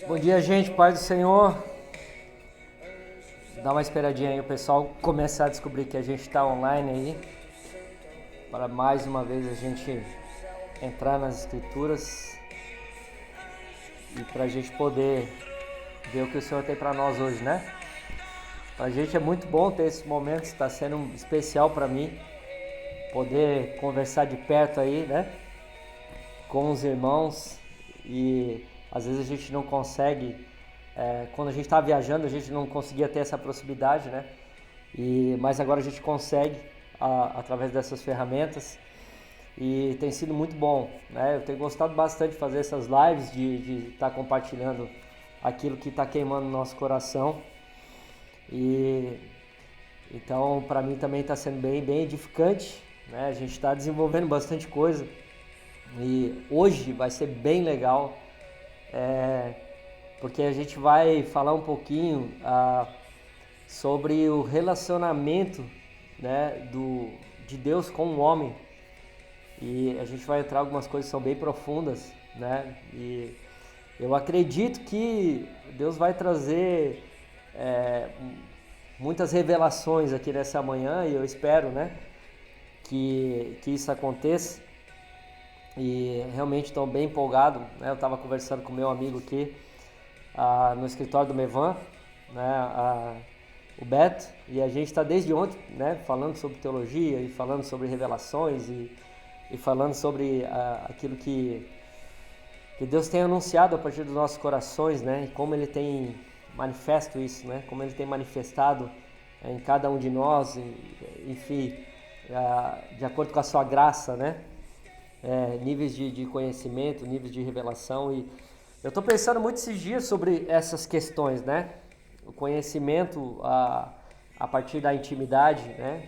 Bom dia, gente, paz do Senhor. Dá uma esperadinha aí o pessoal começar a descobrir que a gente está online aí, para mais uma vez a gente entrar nas escrituras e para a gente poder ver o que o Senhor tem para nós hoje, né? Para a gente é muito bom ter esse momento, está sendo especial para mim, poder conversar de perto aí, né? Com os irmãos, e às vezes a gente não consegue, quando a gente está viajando a gente não conseguia ter essa proximidade, né? Mas agora a gente consegue através dessas ferramentas e tem sido muito bom, né? Eu tenho gostado bastante de fazer essas lives, de estar compartilhando aquilo que está queimando no nosso coração, e então para mim também está sendo bem edificante, né? A gente está desenvolvendo bastante coisa. E hoje vai ser bem legal, porque a gente vai falar um pouquinho sobre o relacionamento, né, de Deus com o homem. E a gente vai entrar algumas coisas que são bem profundas, né? E eu acredito que Deus vai trazer muitas revelações aqui nessa manhã, e eu espero, né, que isso aconteça. E realmente estou bem empolgado, né? Eu estava conversando com meu amigo aqui no escritório do Mevan, né? O Beto, e a gente está desde ontem, né, falando sobre teologia e falando sobre revelações e falando sobre aquilo que Deus tem anunciado a partir dos nossos corações, né? E como Ele tem manifesto isso, né? Como Ele tem manifestado em cada um de nós, enfim, de acordo com a sua graça, né? Níveis de conhecimento, níveis de revelação. E eu estou pensando muito esses dias sobre essas questões, né? O conhecimento a partir da intimidade, né?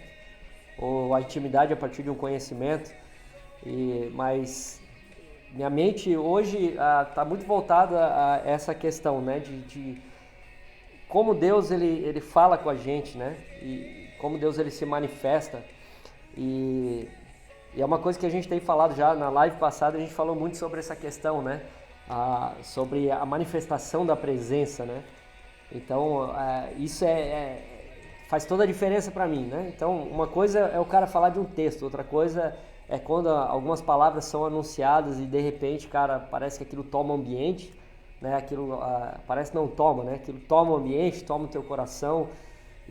Ou a intimidade a partir de um conhecimento. Mas minha mente hoje está muito voltada a essa questão, né? De como Deus ele fala com a gente, né? E como Deus ele se manifesta. E é uma coisa que a gente tem falado já na live passada, a gente falou muito sobre essa questão, né? Sobre a manifestação da presença, né? Então, isso faz toda a diferença para mim, né? Então, uma coisa é o cara falar de um texto, outra coisa é quando algumas palavras são anunciadas e de repente, cara, parece que aquilo toma o ambiente, né? Aquilo parece não toma, né? Aquilo toma o ambiente, toma o teu coração.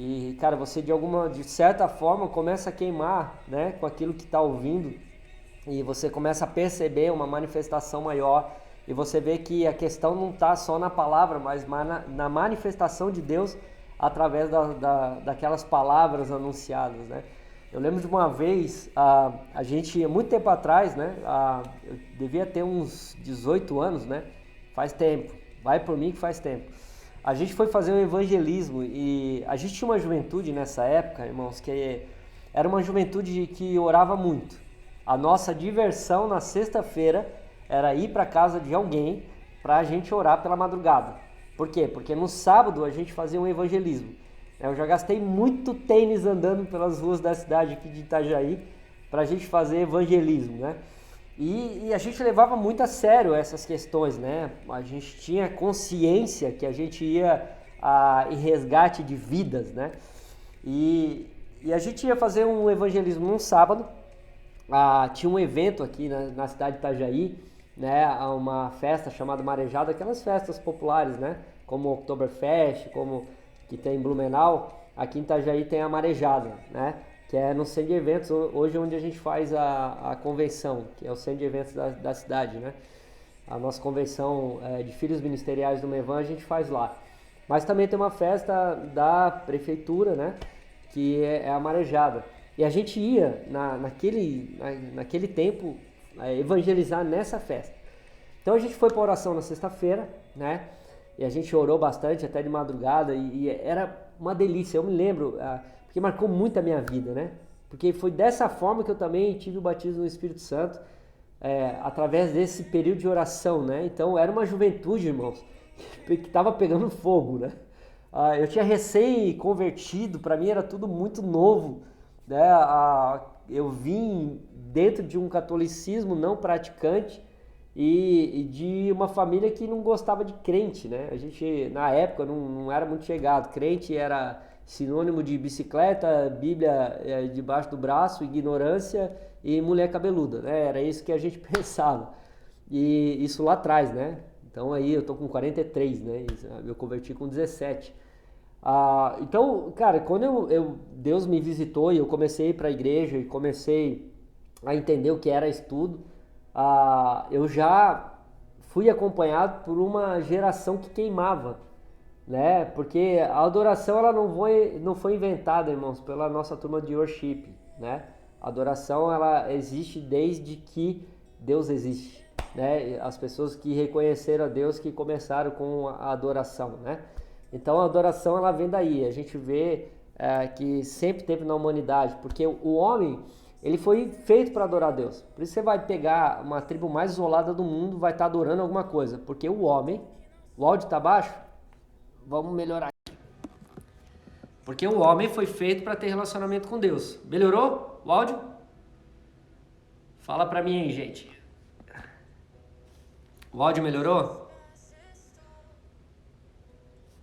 E, cara, você de certa forma começa a queimar, né, com aquilo que está ouvindo, e você começa a perceber uma manifestação maior, e você vê que a questão não está só na palavra, mas na manifestação de Deus através daquelas palavras anunciadas, né? Eu lembro de uma vez, a gente, muito tempo atrás, né, eu devia ter uns 18 anos, né, faz tempo, vai por mim que faz tempo. A gente foi fazer um evangelismo e a gente tinha uma juventude nessa época, irmãos, que era uma juventude que orava muito. A nossa diversão na sexta-feira era ir para casa de alguém para a gente orar pela madrugada. Por quê? Porque no sábado a gente fazia um evangelismo. Eu já gastei muito tênis andando pelas ruas da cidade aqui de Itajaí para a gente fazer evangelismo, né? E a gente levava muito a sério essas questões, né? A gente tinha consciência que a gente ia em resgate de vidas, né? E a gente ia fazer um evangelismo num sábado. Tinha um evento aqui na cidade de Itajaí, né? Uma festa chamada Marejada, aquelas festas populares, né? Como o Oktoberfest, como que tem em Blumenau. Aqui em Itajaí tem a Marejada, né? Que é no centro de eventos, hoje onde a gente faz a convenção, que é o centro de eventos da cidade, né? A nossa convenção de filhos ministeriais do Mevan a gente faz lá. Mas também tem uma festa da prefeitura, né? Que é a Marejada. E a gente ia, naquele tempo, evangelizar nessa festa. Então a gente foi para oração na sexta-feira, né? E a gente orou bastante, até de madrugada, e era uma delícia. Eu me lembro, porque marcou muito a minha vida, né? Porque foi dessa forma que eu também tive o batismo no Espírito Santo, através desse período de oração, né? Então era uma juventude, irmãos, que estava pegando fogo, né? Eu tinha recém-convertido, para mim era tudo muito novo, né? Eu vim dentro de um catolicismo não praticante, e de uma família que não gostava de crente, né? A gente, na época, não era muito chegado. Crente era sinônimo de bicicleta, Bíblia debaixo do braço, ignorância e mulher cabeluda, né? Era isso que a gente pensava. E isso lá atrás, né? Então aí eu tô com 43, né? Eu converti com 17. Então, cara, quando Deus me visitou e eu comecei a ir para a igreja e comecei a entender o que era estudo, eu já fui acompanhado por uma geração que queimava, né? Porque a adoração ela não foi inventada, irmãos, pela nossa turma de worship, né? A adoração ela existe desde que Deus existe, né? As pessoas que reconheceram a Deus que começaram com a adoração, né? Então a adoração ela vem daí. A gente vê que sempre teve na humanidade, porque o homem ele foi feito para adorar a Deus. Por isso você vai pegar uma tribo mais isolada do mundo, vai estar adorando alguma coisa, porque o homem, o áudio está baixo, vamos melhorar. Porque o homem foi feito para ter relacionamento com Deus. Melhorou o áudio? Fala para mim aí, gente. O áudio melhorou?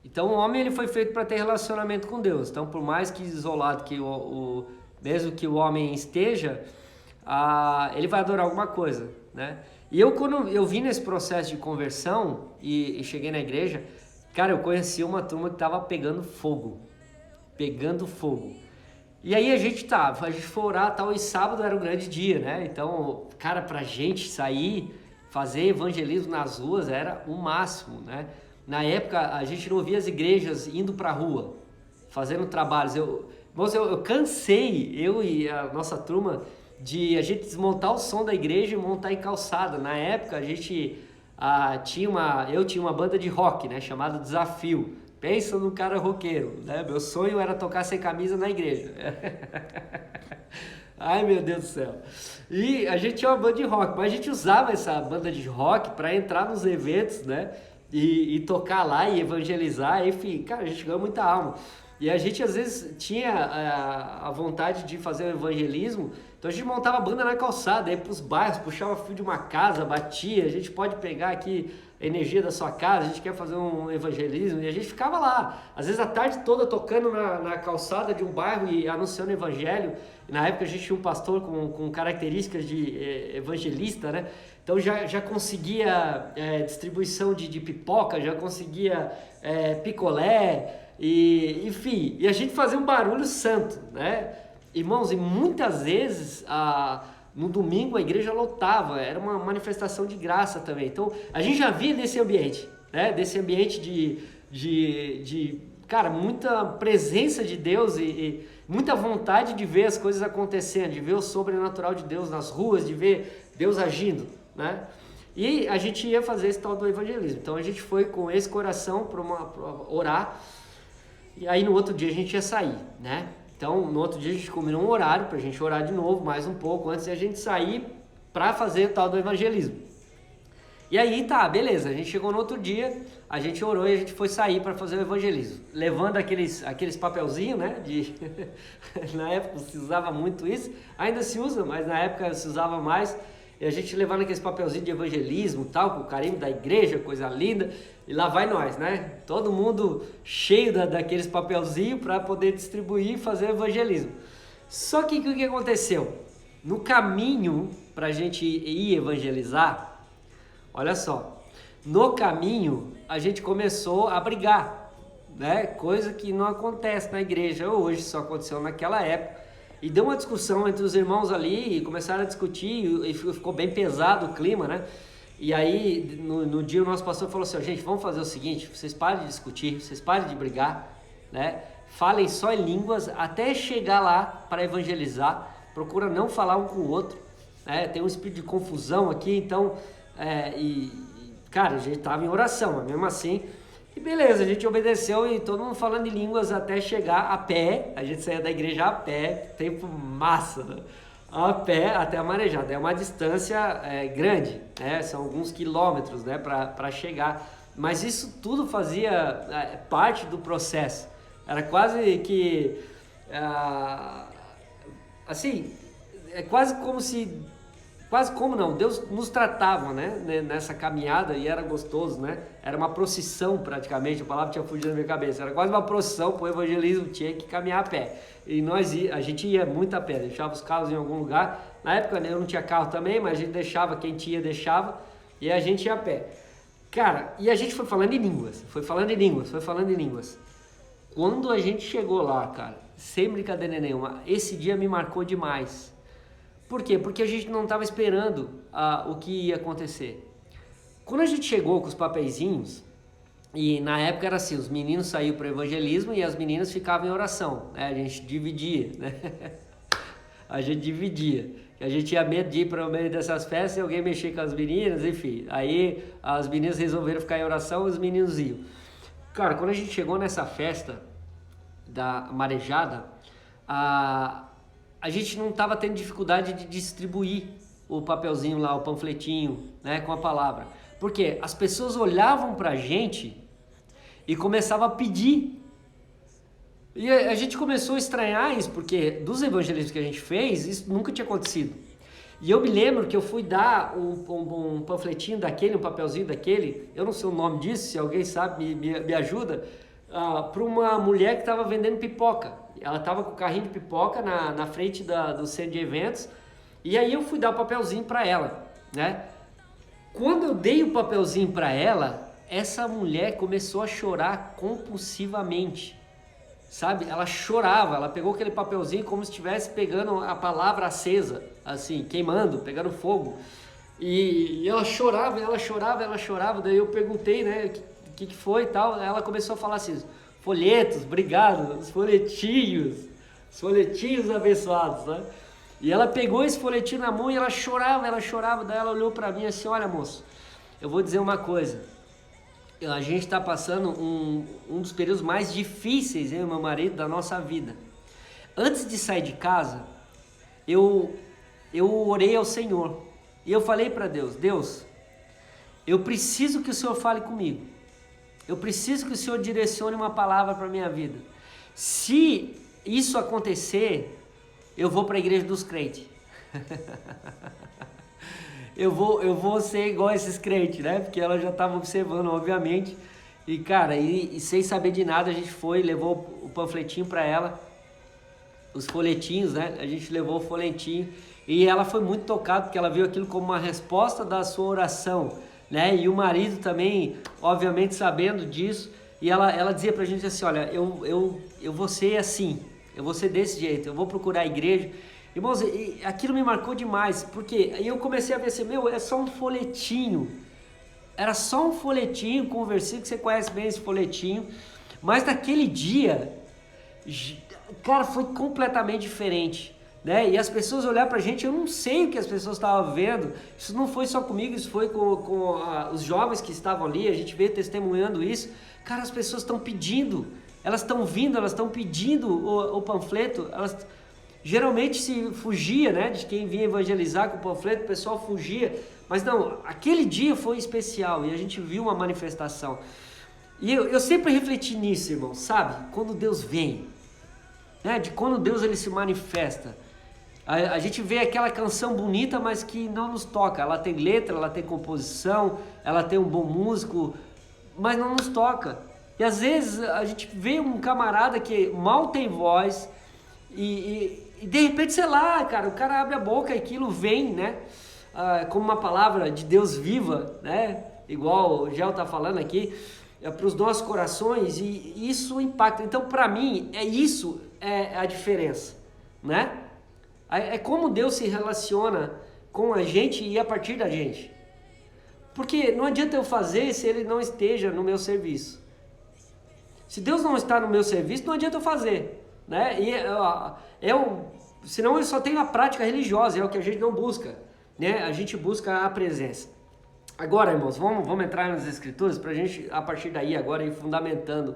Então o homem ele foi feito para ter relacionamento com Deus. Então por mais que isolado que mesmo que o homem esteja, ele vai adorar alguma coisa, né? E quando eu vim nesse processo de conversão e cheguei na igreja, cara, eu conheci uma turma que tava pegando fogo. E aí a gente foi orar tal, e sábado era um grande dia, né? Então, cara, pra gente sair, fazer evangelismo nas ruas era o máximo, né? Na época, a gente não via as igrejas indo pra rua, fazendo trabalhos. Eu cansei, eu e a nossa turma, de a gente desmontar o som da igreja e montar em calçada. Na época, a gente eu tinha uma banda de rock, né? Chamada Desafio. Pensa num cara roqueiro, né? Meu sonho era tocar sem camisa na igreja. Ai, meu Deus do céu. E a gente tinha uma banda de rock, mas a gente usava essa banda de rock para entrar nos eventos, né? E tocar lá e evangelizar, enfim, cara, a gente ganhou muita alma. E a gente às vezes tinha a vontade de fazer o evangelismo, então a gente montava a banda na calçada, ia pros bairros, puxava fio de uma casa, batia, a gente pode pegar aqui a energia da sua casa, a gente quer fazer um evangelismo, e a gente ficava lá, às vezes a tarde toda tocando na calçada de um bairro e anunciando o evangelho. E na época a gente tinha um pastor com características de evangelista, né? Então já conseguia distribuição de pipoca, já conseguia picolé, e enfim, e a gente fazia um barulho santo, né? Irmãos, e muitas vezes no domingo a igreja lotava, era uma manifestação de graça também. Então a gente já via desse ambiente, né? Desse ambiente de cara, muita presença de Deus e muita vontade de ver as coisas acontecendo, de ver o sobrenatural de Deus nas ruas, de ver Deus agindo, né? E a gente ia fazer esse tal do evangelismo. Então a gente foi com esse coração para orar, e aí no outro dia a gente ia sair, né? Então no outro dia a gente combinou um horário para a gente orar de novo, mais um pouco, antes de a gente sair para fazer o tal do evangelismo. E aí beleza, a gente chegou no outro dia, a gente orou e a gente foi sair para fazer o evangelismo, levando aqueles papelzinhos, né? Na época se usava muito isso, ainda se usa, mas na época se usava mais. E a gente levando aqueles papelzinhos de evangelismo e tal, com o carimbo da igreja, coisa linda, e lá vai nós, né? Todo mundo cheio daqueles papelzinhos para poder distribuir e fazer evangelismo. Só que o que aconteceu? No caminho para a gente ir evangelizar, olha só, no caminho a gente começou a brigar, né? Coisa que não acontece na igreja hoje, só aconteceu naquela época. E deu uma discussão entre os irmãos ali, e começaram a discutir, e ficou bem pesado o clima, né? E aí, no dia, o nosso pastor falou assim: gente, vamos fazer o seguinte, vocês parem de discutir, vocês parem de brigar, né? Falem só em línguas até chegar lá para evangelizar, procura não falar um com o outro, né? Tem um espírito de confusão aqui, então, cara, a gente estava em oração, mas mesmo assim. E beleza, a gente obedeceu e todo mundo falando em línguas até chegar a pé. A gente saía da igreja a pé, tempo massa, né? A pé até a Marejada. É uma distância grande, né? São alguns quilômetros, né, para chegar. Mas isso tudo fazia parte do processo. Era quase que, assim, é quase como se quase como não, Deus nos tratava, né, nessa caminhada e era gostoso, né? Era uma procissão praticamente, a palavra tinha fugido da minha cabeça, era quase uma procissão para o evangelismo, tinha que caminhar a pé. E a gente ia muito a pé, deixava os carros em algum lugar. Na época eu não tinha carro também, mas a gente deixava, quem tinha deixava, e a gente ia a pé. Cara, e a gente foi falando em línguas. Quando a gente chegou lá, cara, sem brincadeira nenhuma, esse dia me marcou demais. Por quê? Porque a gente não estava esperando o que ia acontecer. Quando a gente chegou com os papeizinhos, e na época era assim, os meninos saíam para o evangelismo e as meninas ficavam em oração, né? A gente dividia, né? A gente tinha medo de ir para o meio dessas festas e alguém mexer com as meninas, enfim. Aí as meninas resolveram ficar em oração e os meninos iam. Cara, quando a gente chegou nessa festa da marejada, a gente não estava tendo dificuldade de distribuir o papelzinho lá, o panfletinho, né, com a palavra. Porque as pessoas olhavam pra gente e começavam a pedir. E a gente começou a estranhar isso, porque dos evangelismos que a gente fez, isso nunca tinha acontecido. E eu me lembro que eu fui dar um panfletinho daquele, um papelzinho daquele, eu não sei o nome disso, se alguém sabe, me ajuda, para uma mulher que estava vendendo pipoca. Ela estava com o carrinho de pipoca na frente do centro de eventos, e aí eu fui dar o papelzinho para ela, né? Quando eu dei o papelzinho para ela, essa mulher começou a chorar compulsivamente, sabe? Ela chorava, ela pegou aquele papelzinho como se estivesse pegando a palavra acesa, assim, queimando, pegando fogo, e ela chorava, daí eu perguntei, né, o que foi e tal, ela começou a falar assim, folhetos, obrigado, os folhetinhos abençoados, né? E ela pegou esse folhetinho na mão e ela chorava, daí ela olhou pra mim assim, olha moço, eu vou dizer uma coisa, a gente está passando um dos períodos mais difíceis, eu e meu marido, da nossa vida. Antes de sair de casa, eu orei ao Senhor, e eu falei para Deus, eu preciso que o Senhor fale comigo, eu preciso que o Senhor direcione uma palavra para a minha vida. Se isso acontecer, eu vou para a igreja dos crentes. eu vou ser igual a esses crentes, né? Porque ela já estava observando, obviamente. E cara, e sem saber de nada, a gente foi, levou o panfletinho para ela, os folhetinhos, né? A gente levou o folhetinho e ela foi muito tocada porque ela viu aquilo como uma resposta da sua oração, né? E o marido também, obviamente, sabendo disso, e ela dizia pra gente assim, olha, eu vou ser assim, eu vou ser desse jeito, eu vou procurar a igreja. Irmãos, aquilo me marcou demais, porque aí eu comecei a ver assim, é só um folhetinho, era só um folhetinho com um versículo, que você conhece bem esse folhetinho, mas naquele dia, cara, foi completamente diferente, né? E as pessoas olharam pra gente, eu não sei o que as pessoas estavam vendo, isso não foi só comigo, isso foi com os jovens que estavam ali, a gente veio testemunhando isso, cara, as pessoas estão pedindo, elas estão vindo, elas estão pedindo o panfleto, elas geralmente se fugia, né, de quem vinha evangelizar com o panfleto, o pessoal fugia, mas não, aquele dia foi especial e a gente viu uma manifestação. E eu sempre refleti nisso, irmão, sabe? Quando Deus vem, né, de quando Deus ele se manifesta. A gente vê aquela canção bonita, mas que não nos toca. Ela tem letra, ela tem composição, ela tem um bom músico, mas não nos toca. E às vezes a gente vê um camarada que mal tem voz e de repente, sei lá, cara, o cara abre a boca e aquilo vem, né? Como uma palavra de Deus viva, né? Igual o Gel tá falando aqui, para os nossos corações, e isso impacta. Então, para mim, isso é a diferença, né? É como Deus se relaciona com a gente e a partir da gente. Porque não adianta eu fazer se Ele não esteja no meu serviço. Se Deus não está no meu serviço, não adianta eu fazer, né? Senão eu só tenho a prática religiosa, é o que a gente não busca, né? A gente busca a presença. Agora, irmãos, vamos entrar nas escrituras para a gente, a partir daí, agora ir fundamentando,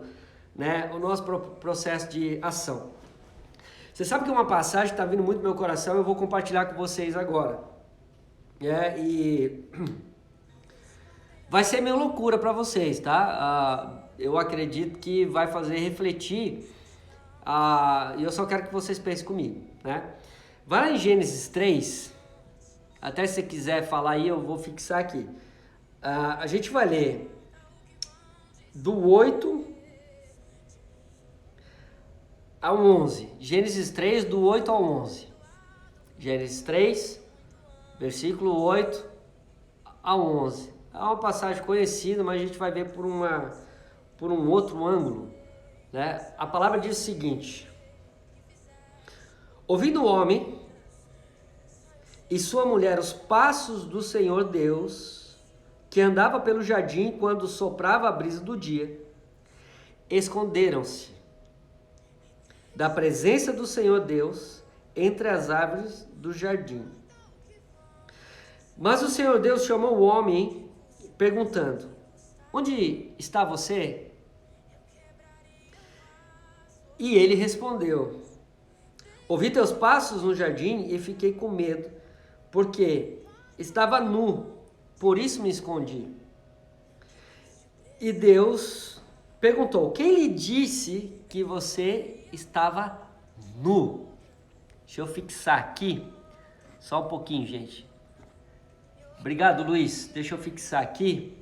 né, o nosso processo de ação. Você sabe que uma passagem está vindo muito no meu coração, eu vou compartilhar com vocês agora. E vai ser meio loucura para vocês, tá? Eu acredito que vai fazer refletir, e eu só quero que vocês pensem comigo, né? Vai lá em Gênesis 3, Até se você quiser falar aí, eu vou fixar aqui. A gente vai ler do 8 ao 11. Gênesis 3, do 8 ao 11. Gênesis 3, versículo 8 ao 11. É uma passagem conhecida, mas a gente vai ver por um outro ângulo, né? A palavra diz o seguinte: ouvindo o homem e sua mulher os passos do Senhor Deus, que andava pelo jardim quando soprava a brisa do dia, esconderam-se da presença do Senhor Deus entre as árvores do jardim. Mas o Senhor Deus chamou o homem, perguntando: onde está você? E ele respondeu: ouvi teus passos no jardim e fiquei com medo, porque estava nu, por isso me escondi. E Deus perguntou: quem lhe disse que você estava nu? Deixa eu fixar aqui, só um pouquinho, gente. Obrigado, Luiz. Deixa eu fixar aqui,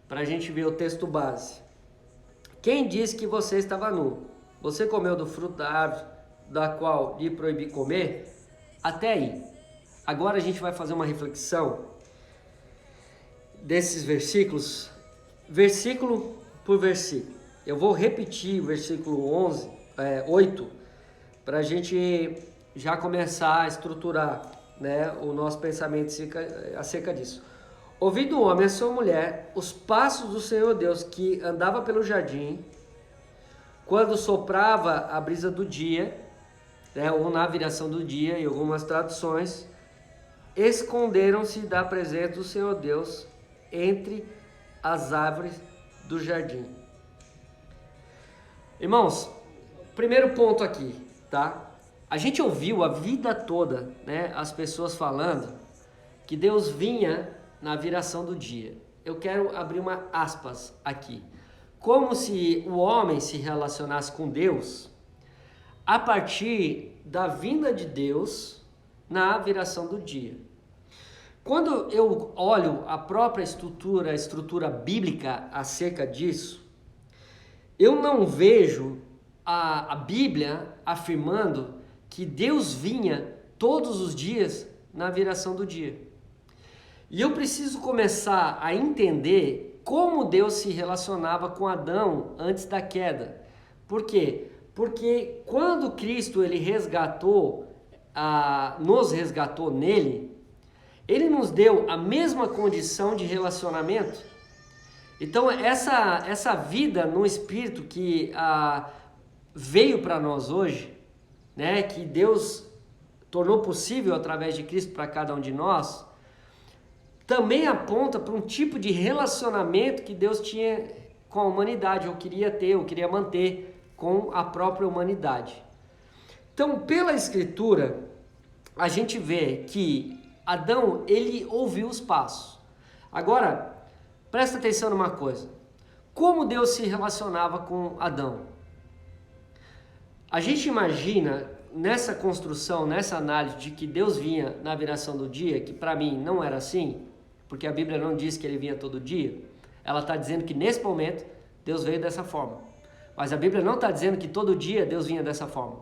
para a gente ver o texto base. Quem disse que você estava nu? Você comeu do fruto da árvore da qual lhe proibi comer? Até aí. Agora a gente vai fazer uma reflexão desses versículos, versículo por versículo. Eu vou repetir o versículo 8, para a gente já começar a estruturar, né, o nosso pensamento acerca disso. Ouvindo o homem e a sua mulher os passos do Senhor Deus, que andava pelo jardim, quando soprava a brisa do dia, né, ou na viração do dia, em algumas traduções, esconderam-se da presença do Senhor Deus entre as árvores do jardim. Irmãos, primeiro ponto aqui, tá? A gente ouviu a vida toda, né, as pessoas falando que Deus vinha na viração do dia. Eu quero abrir uma aspas aqui. Como se o homem se relacionasse com Deus a partir da vinda de Deus na viração do dia. Quando eu olho a própria estrutura, a estrutura bíblica acerca disso, eu não vejo a Bíblia afirmando que Deus vinha todos os dias na viração do dia. E eu preciso começar a entender como Deus se relacionava com Adão antes da queda. Por quê? Porque quando Cristo ele nos resgatou nele, ele nos deu a mesma condição de relacionamento. Então essa vida no Espírito que veio para nós hoje, né, que Deus tornou possível através de Cristo para cada um de nós, também aponta para um tipo de relacionamento que Deus tinha com a humanidade, ou queria manter com a própria humanidade. Então, pela Escritura, a gente vê que Adão, ele ouviu os passos. Agora, presta atenção numa coisa. Como Deus se relacionava com Adão? A gente imagina nessa construção, nessa análise de que Deus vinha na viração do dia, que para mim não era assim, porque a Bíblia não diz que ele vinha todo dia. Ela está dizendo que nesse momento Deus veio dessa forma. Mas a Bíblia não está dizendo que todo dia Deus vinha dessa forma.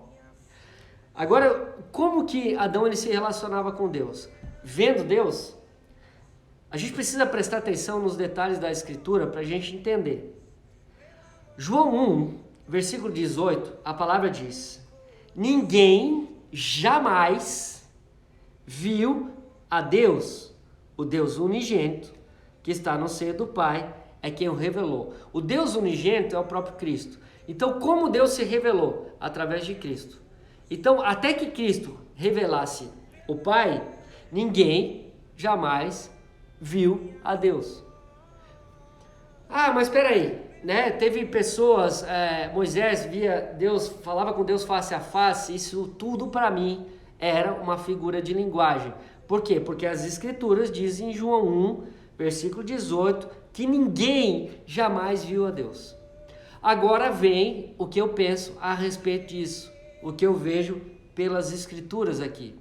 Agora, como que Adão ele se relacionava com Deus? Vendo Deus? A gente precisa prestar atenção nos detalhes da Escritura para a gente entender. João 1, versículo 18, a palavra diz: ninguém jamais viu a Deus, o Deus unigênito, que está no seio do Pai, é quem o revelou. O Deus unigênito é o próprio Cristo. Então, como Deus se revelou? Através de Cristo. Então, até que Cristo revelasse o Pai, ninguém jamais viu a Deus. Ah, mas espera aí, né? Teve pessoas, Moisés via Deus, falava com Deus face a face. Isso tudo para mim era uma figura de linguagem. Por quê? Porque as Escrituras dizem em João 1, versículo 18, que ninguém jamais viu a Deus. Agora vem o que eu penso a respeito disso, o que eu vejo pelas Escrituras aqui.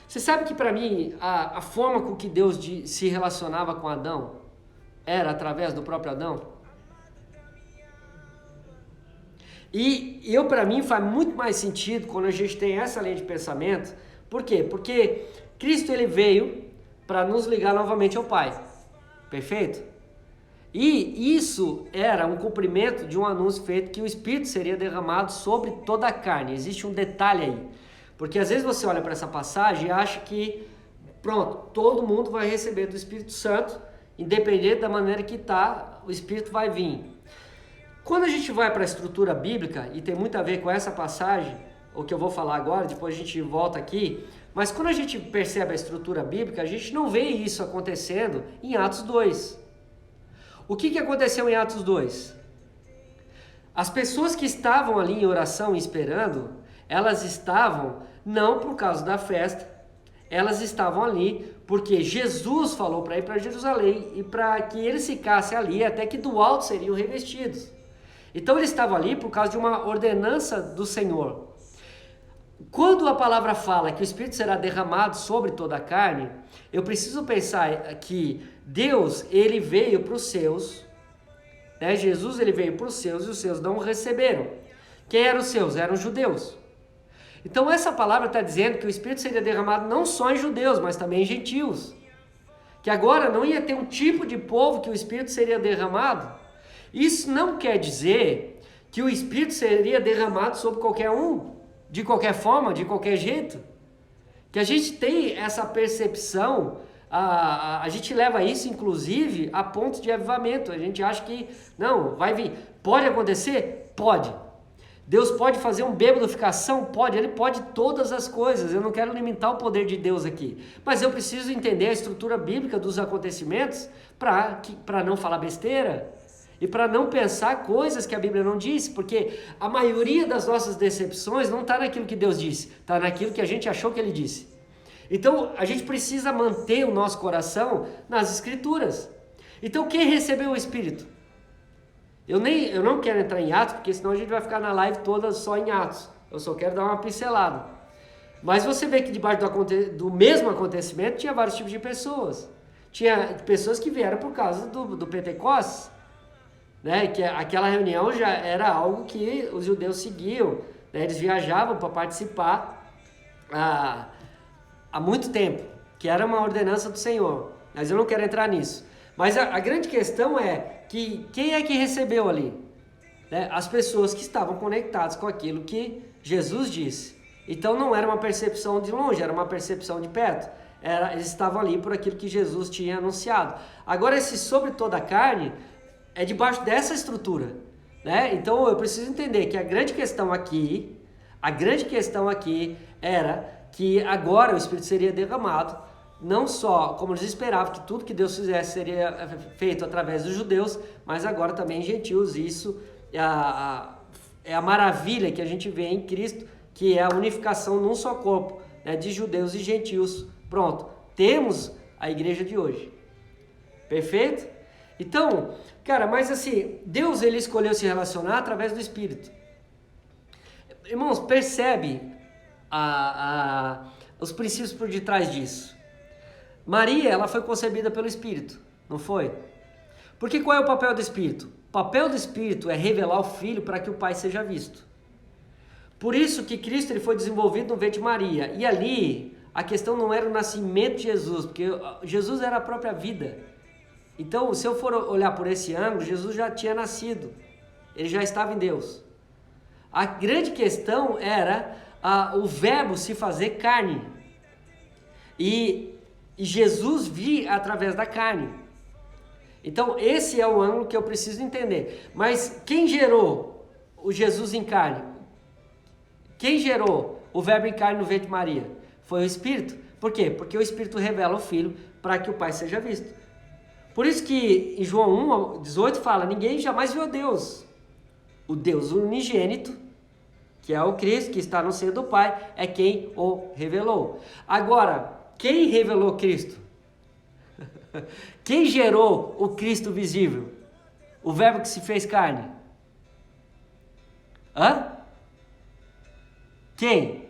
Você sabe que para mim a forma com que Deus se relacionava com Adão era através do próprio Adão? E para mim faz muito mais sentido quando a gente tem essa linha de pensamento. Por quê? Porque Cristo ele veio para nos ligar novamente ao Pai. Perfeito? E isso era um cumprimento de um anúncio feito que o Espírito seria derramado sobre toda a carne. Existe um detalhe aí. Porque às vezes você olha para essa passagem e acha que, pronto, todo mundo vai receber do Espírito Santo, independente da maneira que está, o Espírito vai vir. Quando a gente vai para a estrutura bíblica, e tem muito a ver com essa passagem, o que eu vou falar agora, depois a gente volta aqui, mas quando a gente percebe a estrutura bíblica, a gente não vê isso acontecendo em Atos 2. O que aconteceu em Atos 2? As pessoas que estavam ali em oração e esperando, elas estavam não por causa da festa, elas estavam ali porque Jesus falou para ir para Jerusalém e para que eles ficassem ali até que do alto seriam revestidos. Então eles estavam ali por causa de uma ordenança do Senhor. Quando a palavra fala que o Espírito será derramado sobre toda a carne, eu preciso pensar que Deus, ele veio para os seus, né? Jesus ele veio para os seus e os seus não o receberam. Quem eram os seus? Eram os judeus. Então essa palavra está dizendo que o Espírito seria derramado não só em judeus, mas também em gentios. Que agora não ia ter um tipo de povo que o Espírito seria derramado. Isso não quer dizer que o Espírito seria derramado sobre qualquer um, de qualquer forma, de qualquer jeito. Que a gente tem essa percepção, a gente leva isso inclusive a pontos de avivamento. A gente acha que, não, vai vir. Pode acontecer? Pode. Deus pode fazer um bêbado ficar são? Pode. Ele pode todas as coisas. Eu não quero limitar o poder de Deus aqui. Mas eu preciso entender a estrutura bíblica dos acontecimentos para não falar besteira. E para não pensar coisas que a Bíblia não disse, porque a maioria das nossas decepções não está naquilo que Deus disse, está naquilo que a gente achou que Ele disse. Então, a gente precisa manter o nosso coração nas Escrituras. Então, quem recebeu o Espírito? Eu não quero entrar em Atos, porque senão a gente vai ficar na live toda só em Atos. Eu só quero dar uma pincelada. Mas você vê que debaixo do mesmo acontecimento tinha vários tipos de pessoas. Tinha pessoas que vieram por causa do Pentecostes, né? Que aquela reunião já era algo que os judeus seguiam, né? Eles viajavam para participar há muito tempo, que era uma ordenança do Senhor, mas eu não quero entrar nisso. Mas a grande questão é que quem é que recebeu ali? Né? As pessoas que estavam conectadas com aquilo que Jesus disse. Então não era uma percepção de longe, era uma percepção de perto. Eles estavam ali por aquilo que Jesus tinha anunciado. Agora esse sobre toda a carne é debaixo dessa estrutura, né? Então eu preciso entender que a grande questão aqui era que agora o Espírito seria derramado, não só como eles esperavam que tudo que Deus fizesse seria feito através dos judeus, mas agora também em gentios. Isso é a maravilha que a gente vê em Cristo, que é a unificação num só corpo, né, de judeus e gentios. Pronto, temos a igreja de hoje. Perfeito? Então, cara, mas assim, Deus ele escolheu se relacionar através do Espírito. Irmãos, percebe os princípios por detrás disso. Maria, ela foi concebida pelo Espírito, não foi? Porque qual é o papel do Espírito? O papel do Espírito é revelar o Filho para que o Pai seja visto. Por isso que Cristo ele foi desenvolvido no ventre de Maria. E ali, a questão não era o nascimento de Jesus, porque Jesus era a própria vida. Então, se eu for olhar por esse ângulo, Jesus já tinha nascido. Ele já estava em Deus. A grande questão era o verbo se fazer carne. E Jesus vir através da carne. Então, esse é o ângulo que eu preciso entender. Mas quem gerou o Jesus em carne? Quem gerou o verbo em carne no ventre de Maria? Foi o Espírito. Por quê? Porque o Espírito revela o Filho para que o Pai seja visto. Por isso que em João 1:18 fala, ninguém jamais viu a Deus. O Deus unigênito, que é o Cristo, que está no seio do Pai, é quem o revelou. Agora, quem revelou Cristo? Quem gerou o Cristo visível? O verbo que se fez carne? Quem?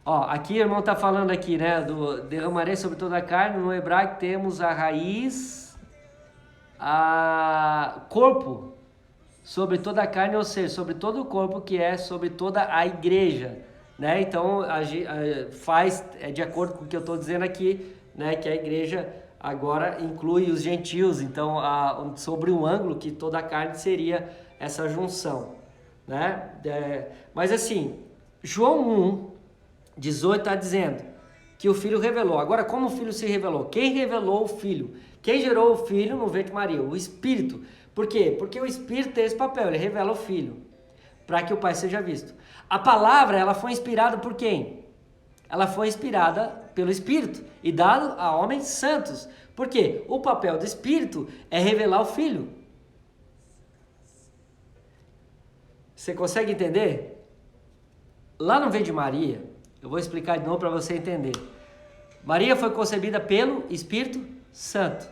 Ó, aqui o irmão tá falando aqui, né, do derramarei sobre toda a carne. No hebraico temos a raiz, a corpo, sobre toda a carne, ou seja, sobre todo o corpo, que é sobre toda a igreja, né? Então, faz de acordo com o que eu estou dizendo aqui, né, que a igreja agora inclui os gentios, então, sobre o ângulo que toda a carne seria essa junção, né? Mas assim, João 1:18 está dizendo que o Filho revelou. Agora, como o Filho se revelou? Quem revelou o Filho? Quem gerou o Filho no ventre de Maria? O Espírito. Por quê? Porque o Espírito tem esse papel, ele revela o Filho, para que o Pai seja visto. A palavra, ela foi inspirada por quem? Ela foi inspirada pelo Espírito e dado a homens santos. Por quê? O papel do Espírito é revelar o Filho. Você consegue entender? Lá no ventre de Maria, eu vou explicar de novo para você entender. Maria foi concebida pelo Espírito Santo.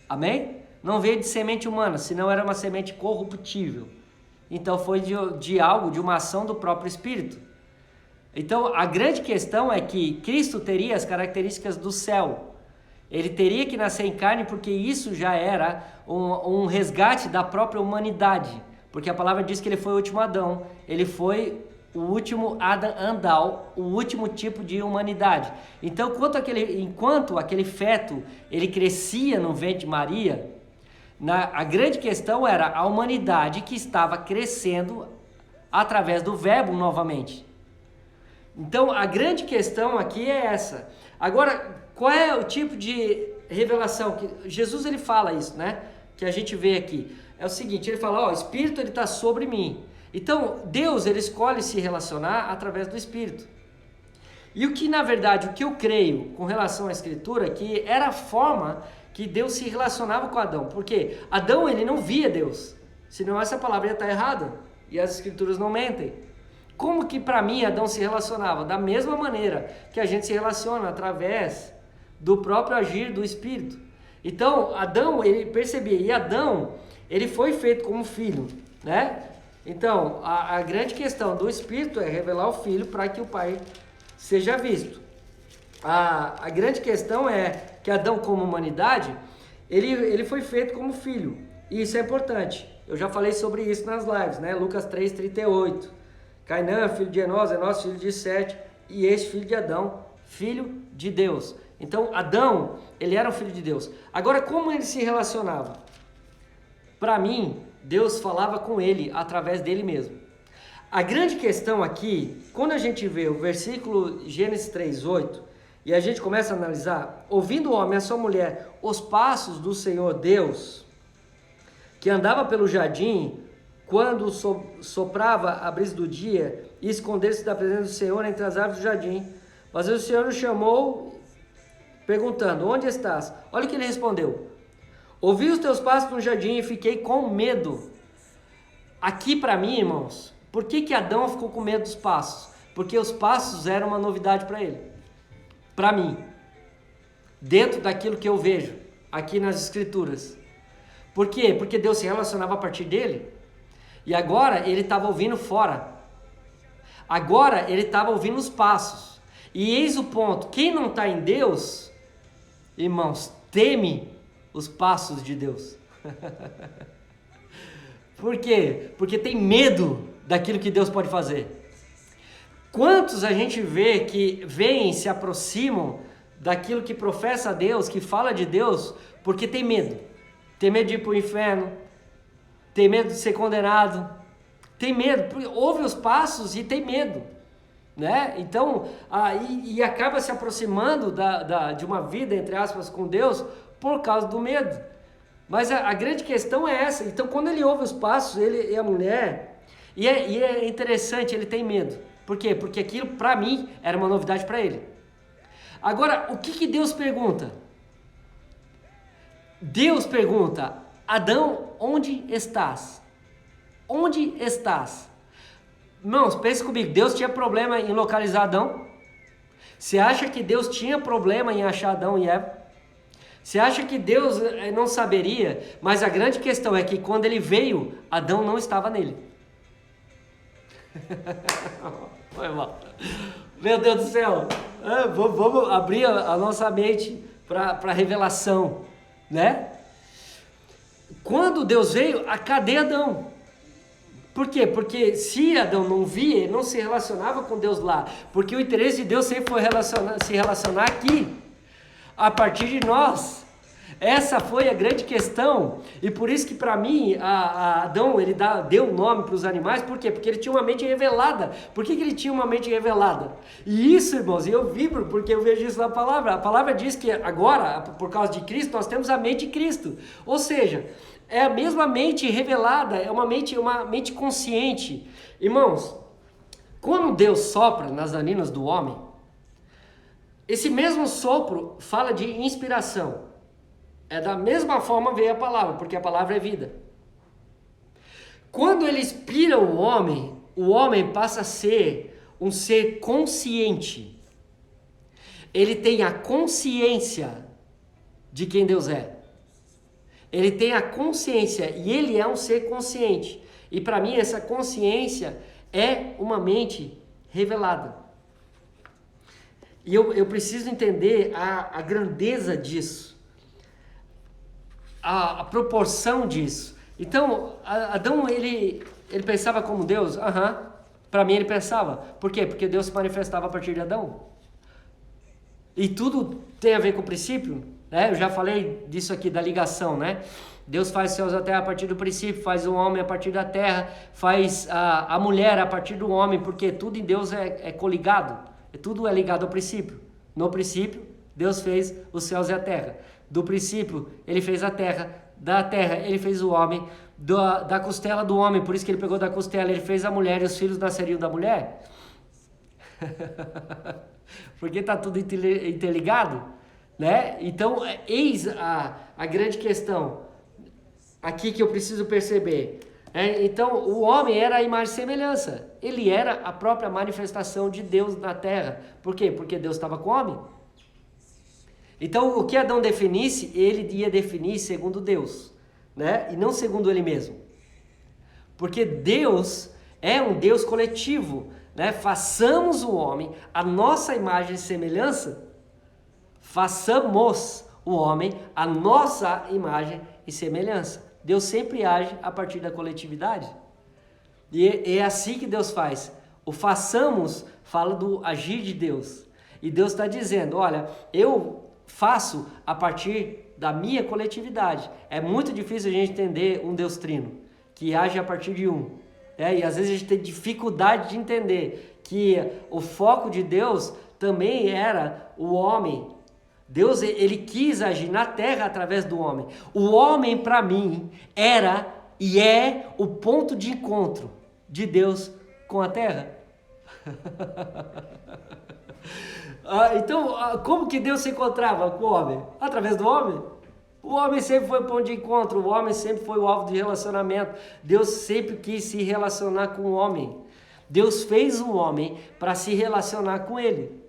Amém? Não veio de semente humana, senão era uma semente corruptível. Então foi de algo, de uma ação do próprio Espírito. Então a grande questão é que Cristo teria as características do céu. Ele teria que nascer em carne, porque isso já era um resgate da própria humanidade. Porque a palavra diz que ele foi o último Adão, ele foi o último Andal, o último tipo de humanidade. Então, enquanto aquele feto ele crescia no ventre de Maria, a grande questão era a humanidade que estava crescendo através do verbo novamente. Então, a grande questão aqui é essa. Agora, qual é o tipo de revelação? Que Jesus ele fala isso, né? Que a gente vê aqui. É o seguinte, ele fala, o Espírito ele está sobre mim. Então, Deus ele escolhe se relacionar através do Espírito. E o que, na verdade, o que eu creio com relação à Escritura, que era a forma que Deus se relacionava com Adão. Porque Adão ele não via Deus. Senão essa palavra ia estar errada. E as Escrituras não mentem. Como que para mim Adão se relacionava? Da mesma maneira que a gente se relaciona através do próprio agir do Espírito. Então, Adão, ele percebia. E Adão, ele foi feito como filho, né? Então, a grande questão do Espírito é revelar o Filho para que o Pai seja visto. A grande questão é que Adão, como humanidade, ele foi feito como filho. E isso é importante. Eu já falei sobre isso nas lives, né? Lucas 3:38. Cainã, filho de Enós, Enós, filho de Sete, e este filho de Adão, filho de Deus. Então, Adão, ele era um filho de Deus. Agora, como ele se relacionava? Para mim, Deus falava com ele através dele mesmo. A grande questão aqui, quando a gente vê o versículo Gênesis 3:8, e a gente começa a analisar, ouvindo o homem e a sua mulher os passos do Senhor Deus, que andava pelo jardim, quando soprava a brisa do dia, e esconder-se da presença do Senhor entre as árvores do jardim. Mas o Senhor o chamou, perguntando, onde estás? Olha o que ele respondeu. Ouvi os teus passos no jardim e fiquei com medo. Aqui para mim, irmãos, por que Adão ficou com medo dos passos? Porque os passos eram uma novidade para ele. Para mim. Dentro daquilo que eu vejo aqui nas Escrituras. Por quê? Porque Deus se relacionava a partir dele. E agora ele estava ouvindo fora. Agora ele estava ouvindo os passos. E eis o ponto. Quem não está em Deus, irmãos, teme os passos de Deus. Por quê? Porque tem medo daquilo que Deus pode fazer. Quantos a gente vê que vêm, se aproximam daquilo que professa a Deus, que fala de Deus, porque tem medo. Tem medo de ir para o inferno, tem medo de ser condenado, tem medo, ouve os passos e tem medo. Né? Então, e acaba se aproximando de uma vida, entre aspas, com Deus, por causa do medo. Mas a grande questão é essa. Então, quando ele ouve os passos, ele e a mulher, e é interessante, ele tem medo. Por quê? Porque aquilo, para mim, era uma novidade para ele. Agora, o que Deus pergunta? Deus pergunta, Adão, onde estás? Onde estás? Irmãos, pense comigo, Deus tinha problema em localizar Adão? Você acha que Deus tinha problema em achar Adão e Eva? Você acha que Deus não saberia? Mas a grande questão é que quando ele veio, Adão não estava nele. Foi mal. Meu Deus do céu. Vamos abrir a nossa mente para revelação, né? Quando Deus veio, cadê Adão? Por quê? Porque se Adão não via, ele não se relacionava com Deus lá. Porque o interesse de Deus sempre foi se relacionar aqui, a partir de nós. Essa foi a grande questão. E por isso que para mim, Adão, ele deu um nome para os animais. Por quê? Porque ele tinha uma mente revelada. Por que ele tinha uma mente revelada? E isso, irmãos, eu vibro porque eu vejo isso na palavra. A palavra diz que agora, por causa de Cristo, nós temos a mente de Cristo. Ou seja, é a mesma mente revelada, é uma mente consciente. Irmãos, quando Deus sopra nas narinas do homem, esse mesmo sopro fala de inspiração. É da mesma forma veio a palavra, porque a palavra é vida. Quando ele inspira o homem passa a ser um ser consciente. Ele tem a consciência de quem Deus é. Ele tem a consciência e ele é um ser consciente. E para mim essa consciência é uma mente revelada. E eu preciso entender a grandeza disso. A proporção disso. Então, Adão, ele pensava como Deus? Para mim ele pensava. Por quê? Porque Deus se manifestava a partir de Adão. E tudo tem a ver com o princípio, né? Eu já falei disso aqui, da ligação, né? Deus faz os céus e a terra a partir do princípio, faz o homem a partir da terra, faz a mulher a partir do homem, porque tudo em Deus é coligado, tudo é ligado ao princípio. No princípio, Deus fez os céus e a terra. Do princípio, ele fez a terra. Da terra, ele fez o homem. Da costela do homem, por isso que ele pegou da costela, ele fez a mulher e os filhos nasceriam da mulher. Porque está tudo interligado, né? Então, eis a grande questão aqui que eu preciso perceber. Então, o homem era a imagem e semelhança. Ele era a própria manifestação de Deus na terra. Por quê? Porque Deus estava com o homem. Então, o que Adão definisse, ele ia definir segundo Deus, né? E não segundo ele mesmo. Porque Deus é um Deus coletivo, né? Façamos o homem a nossa imagem e semelhança. Façamos o homem a nossa imagem e semelhança. Deus sempre age a partir da coletividade. E é assim que Deus faz. O façamos fala do agir de Deus. E Deus está dizendo, olha, eu faço a partir da minha coletividade. É muito difícil a gente entender um Deus trino, que age a partir de um. E às vezes a gente tem dificuldade de entender que o foco de Deus também era o homem. Deus, ele quis agir na terra através do homem. O homem, para mim, era e é o ponto de encontro de Deus com a terra. Então, como que Deus se encontrava com o homem? Através do homem. O homem sempre foi o ponto de encontro, o homem sempre foi o alvo de relacionamento. Deus sempre quis se relacionar com o homem. Deus fez o homem para se relacionar com ele.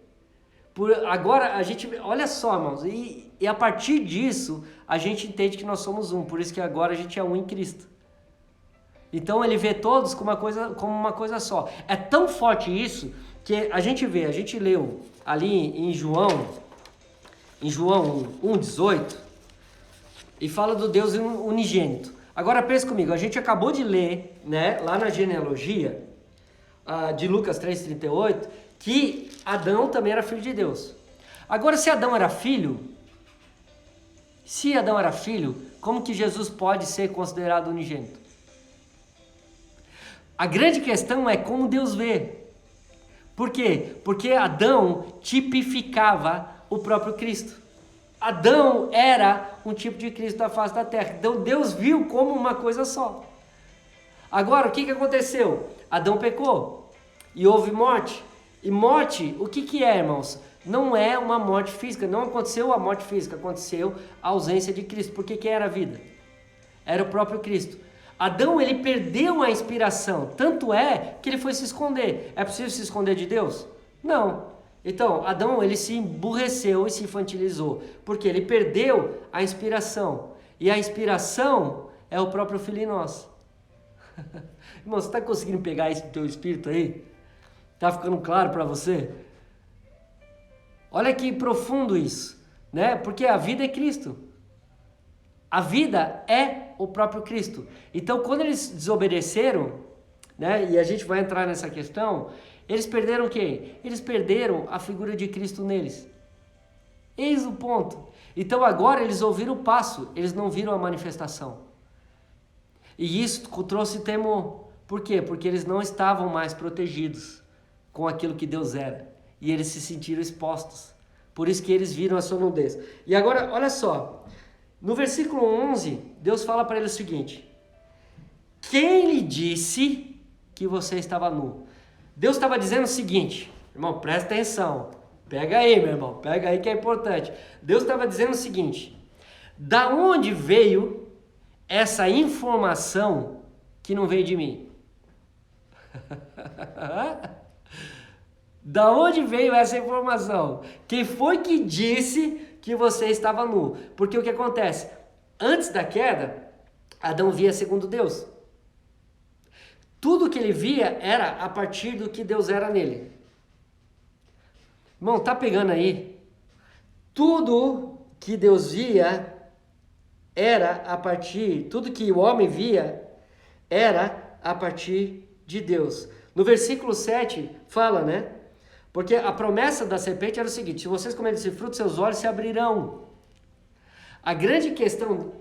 Agora, a gente, olha só, irmãos, e a partir disso, a gente entende que nós somos um, por isso que agora a gente é um em Cristo. Então, ele vê todos como uma coisa só. É tão forte isso, que a gente leu ali em João 1,18, e fala do Deus unigênito. Agora pensa comigo, a gente acabou de ler, né, lá na genealogia de Lucas 3,38, que Adão também era filho de Deus. Agora, se Adão era filho, como que Jesus pode ser considerado unigênito? A grande questão é como Deus vê. Por quê? Porque Adão tipificava o próprio Cristo. Adão era um tipo de Cristo da face da terra. Então Deus viu como uma coisa só. Agora, o que aconteceu? Adão pecou e houve morte. E morte, o que é, irmãos? Não é uma morte física, não aconteceu a morte física, aconteceu a ausência de Cristo. Porque que era a vida? Era o próprio Cristo. Adão, ele perdeu a inspiração, tanto é que ele foi se esconder. É possível se esconder de Deus? Não. Então, Adão, ele se emburreceu e se infantilizou, porque ele perdeu a inspiração. E a inspiração é o próprio Filho em nós. Irmão, você está conseguindo pegar isso do teu espírito aí? Está ficando claro para você? Olha que profundo isso, né? Porque a vida é Cristo. A vida é o próprio Cristo. Então, quando eles desobedeceram, né? E a gente vai entrar nessa questão, eles perderam o quê? Eles perderam a figura de Cristo neles. Eis o ponto. Então agora eles ouviram o passo, eles não viram a manifestação. E isso trouxe temor. Por quê? Porque eles não estavam mais protegidos com aquilo que Deus era. E eles se sentiram expostos. Por isso que eles viram a sua nudez. E agora, olha só. No versículo 11, Deus fala para eles o seguinte: quem lhe disse que você estava nu? Deus estava dizendo o seguinte, irmão, presta atenção. Pega aí, meu irmão, pega aí que é importante. Deus estava dizendo o seguinte: da onde veio essa informação que não veio de mim? Da onde veio essa informação? Quem foi que disse que você estava nu? Porque o que acontece? Antes da queda, Adão via segundo Deus. Tudo que ele via era a partir do que Deus era nele. Irmão, tá pegando aí? Tudo que Deus via era a partir, tudo que o homem via era a partir de Deus. No versículo 7 fala, né? Porque a promessa da serpente era o seguinte: se vocês comerem esse fruto, seus olhos se abrirão. A grande questão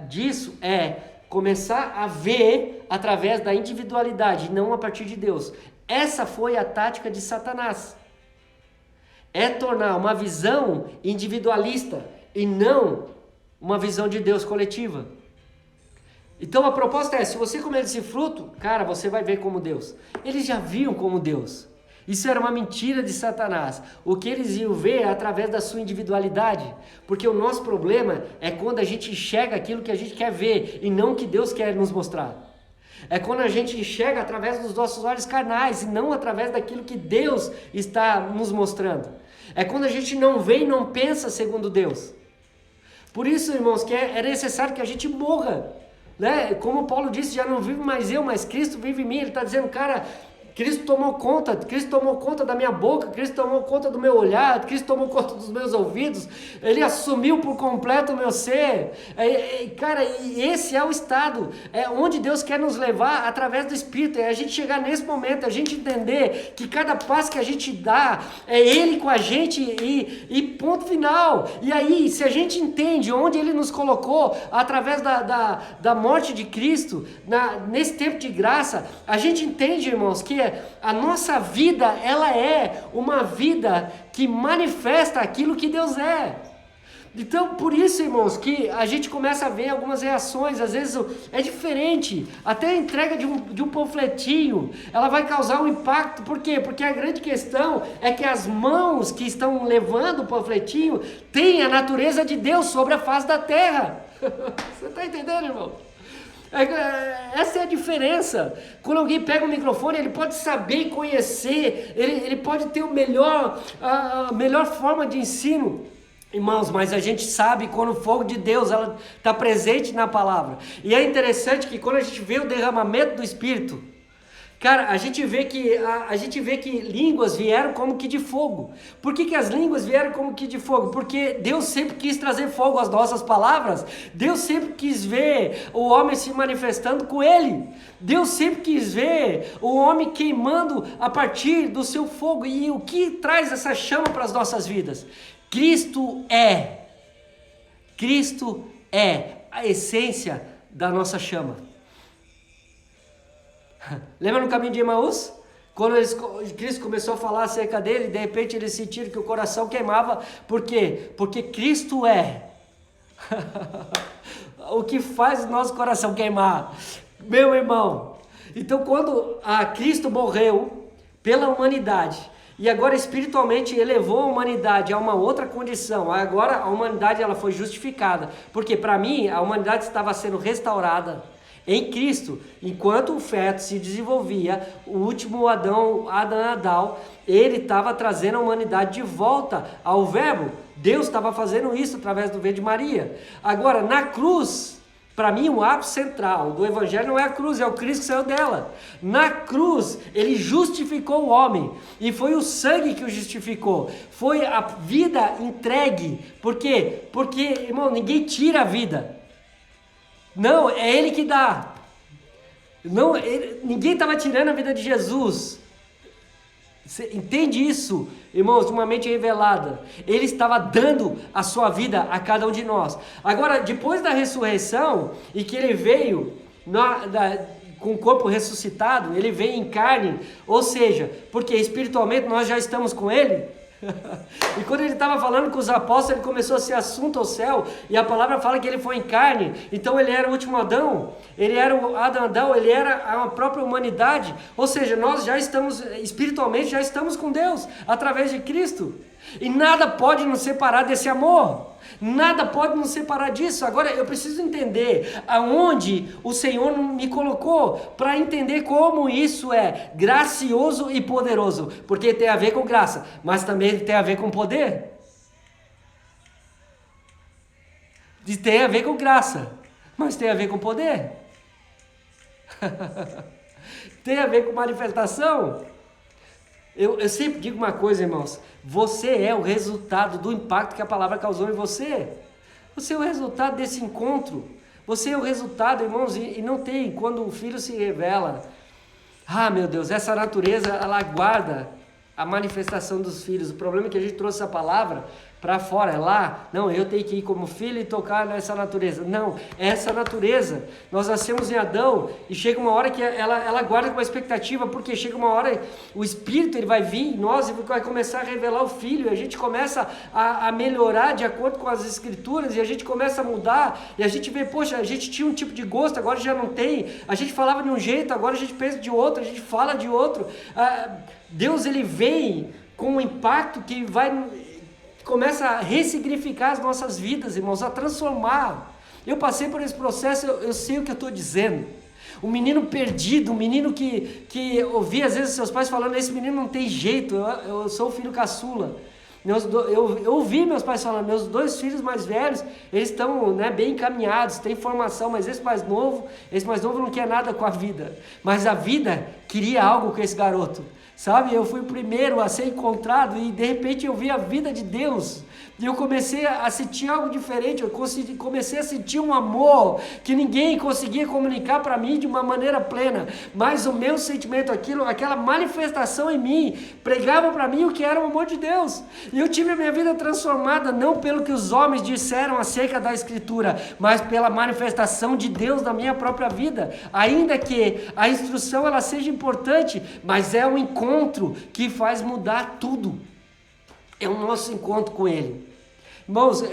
disso é começar a ver através da individualidade, não a partir de Deus. Essa foi a tática de Satanás. É tornar uma visão individualista e não uma visão de Deus coletiva. Então a proposta é: se você comer esse fruto, cara, você vai ver como Deus. Eles já viam como Deus. Isso era uma mentira de Satanás. O que eles iam ver é através da sua individualidade. Porque o nosso problema é quando a gente enxerga aquilo que a gente quer ver e não o que Deus quer nos mostrar. É quando a gente enxerga através dos nossos olhos carnais e não através daquilo que Deus está nos mostrando. É quando a gente não vê e não pensa segundo Deus. Por isso, irmãos, que é necessário que a gente morra. Né? Como Paulo disse, já não vive mais eu, mas Cristo vive em mim. Ele está dizendo, cara, Cristo tomou conta da minha boca, Cristo tomou conta do meu olhar, Cristo tomou conta dos meus ouvidos, Ele assumiu por completo o meu ser. Cara, esse é o estado, é onde Deus quer nos levar através do Espírito, é a gente chegar nesse momento, a gente entender que cada passo que a gente dá, é Ele com a gente e ponto final. E aí, se a gente entende onde Ele nos colocou, através da morte de Cristo, nesse tempo de graça, a gente entende, irmãos, que a nossa vida, ela é uma vida que manifesta aquilo que Deus é. Então, por isso, irmãos, que a gente começa a ver algumas reações, às vezes é diferente, até a entrega de um panfletinho, ela vai causar um impacto. Por quê? Porque a grande questão é que as mãos que estão levando o panfletinho têm a natureza de Deus sobre a face da terra. Você está entendendo, irmão? Essa é a diferença. Quando alguém pega um microfone, ele pode saber e conhecer, ele pode ter a melhor forma de ensino. Irmãos, mas a gente sabe quando o fogo de Deus está presente na palavra. E é interessante que quando a gente vê o derramamento do Espírito, cara, a gente vê que línguas vieram como que de fogo. Por que as línguas vieram como que de fogo? Porque Deus sempre quis trazer fogo às nossas palavras. Deus sempre quis ver o homem se manifestando com Ele. Deus sempre quis ver o homem queimando a partir do seu fogo. E o que traz essa chama para as nossas vidas? Cristo é a essência da nossa chama. Lembra no caminho de Emaús? Quando Cristo começou a falar acerca dele, de repente eles sentiram que o coração queimava. Por quê? Porque Cristo é o que faz o nosso coração queimar. Meu irmão, então quando Cristo morreu pela humanidade, e agora espiritualmente elevou a humanidade a uma outra condição, agora a humanidade ela foi justificada, porque para mim a humanidade estava sendo restaurada em Cristo, enquanto o feto se desenvolvia, o último Adão, ele estava trazendo a humanidade de volta ao verbo. Deus estava fazendo isso através do ventre de Maria. Agora, na cruz, Para mim, o ápice central do evangelho não é a cruz, é o Cristo que saiu dela. Na cruz, ele justificou o homem, e foi o sangue que o justificou, foi a vida entregue. Por quê? Porque, irmão, ninguém tira a vida. Não, é ele que dá. Não, ninguém estava tirando a vida de Jesus. Você entende isso, irmãos, de uma mente revelada? Ele estava dando a sua vida a cada um de nós. Agora, depois da ressurreição, e que ele veio com o corpo ressuscitado, ele veio em carne, ou seja, porque espiritualmente nós já estamos com ele. E quando ele estava falando com os apóstolos, ele começou a ser assunto ao céu, e a palavra fala que ele foi em carne. Então ele era o último Adão, ele era o Adão, ele era a própria humanidade. Ou seja, nós já estamos, espiritualmente, já estamos com Deus, através de Cristo. E nada pode nos separar desse amor. Nada pode nos separar disso. Agora eu preciso entender aonde o Senhor me colocou, para entender como isso é gracioso e poderoso. Porque tem a ver com graça, mas também tem a ver com poder. E tem a ver com graça, mas tem a ver com poder. Tem a ver com manifestação. Eu sempre digo uma coisa, irmãos: você é o resultado do impacto que a palavra causou em você. Você é o resultado desse encontro. Você é o resultado, irmãos, e não tem, quando o Filho se revela, meu Deus, essa natureza, ela guarda a manifestação dos filhos. O problema é que a gente trouxe essa palavra para fora, é lá. Não, eu tenho que ir como filho e tocar nessa natureza. Não, essa natureza, nós nascemos em Adão, e chega uma hora que ela guarda com uma expectativa, porque chega uma hora, o Espírito ele vai vir em nós e vai começar a revelar o Filho, e a gente começa a melhorar de acordo com as Escrituras, e a gente começa a mudar, e a gente vê, poxa, a gente tinha um tipo de gosto, agora já não tem, a gente falava de um jeito, agora a gente pensa de outro, a gente fala de outro. Deus ele vem com um impacto que começa a ressignificar as nossas vidas, irmãos, a transformar. Eu passei por esse processo, eu sei o que eu estou dizendo. Um menino perdido, um menino que ouvia às vezes seus pais falando: esse menino não tem jeito, eu sou o filho caçula. Eu ouvi meus pais falando: meus 2 filhos mais velhos, eles estão bem encaminhados, têm formação, mas esse mais novo não quer nada com a vida. Mas a vida queria algo com esse garoto. Sabe, eu fui o primeiro a ser encontrado, e de repente eu vi a vida de Deus, e eu comecei a sentir algo diferente. Eu comecei a sentir um amor que ninguém conseguia comunicar para mim de uma maneira plena, mas o meu sentimento, aquela manifestação em mim, pregava para mim o que era o amor de Deus, e eu tive a minha vida transformada, não pelo que os homens disseram acerca da Escritura, mas pela manifestação de Deus na minha própria vida. Ainda que a instrução ela seja importante, mas é um encontro que faz mudar tudo. É o nosso encontro com Ele. Irmãos,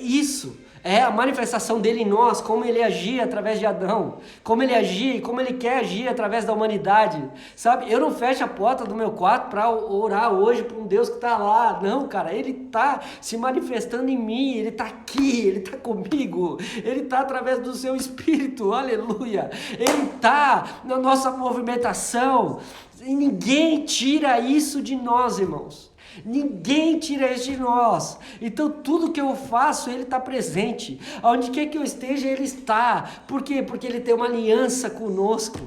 isso é a manifestação dele em nós, como ele agia através de Adão, como ele agia e como ele quer agir através da humanidade. Sabe, eu não fecho a porta do meu quarto para orar hoje para um Deus que está lá. Não, cara, ele está se manifestando em mim, ele está aqui, ele está comigo, ele está através do seu Espírito, aleluia. Ele está na nossa movimentação, e ninguém tira isso de nós, irmãos. Ninguém tira isso de nós. Então tudo que eu faço, Ele está presente. Aonde quer que eu esteja, Ele está. Por quê? Porque Ele tem uma aliança conosco.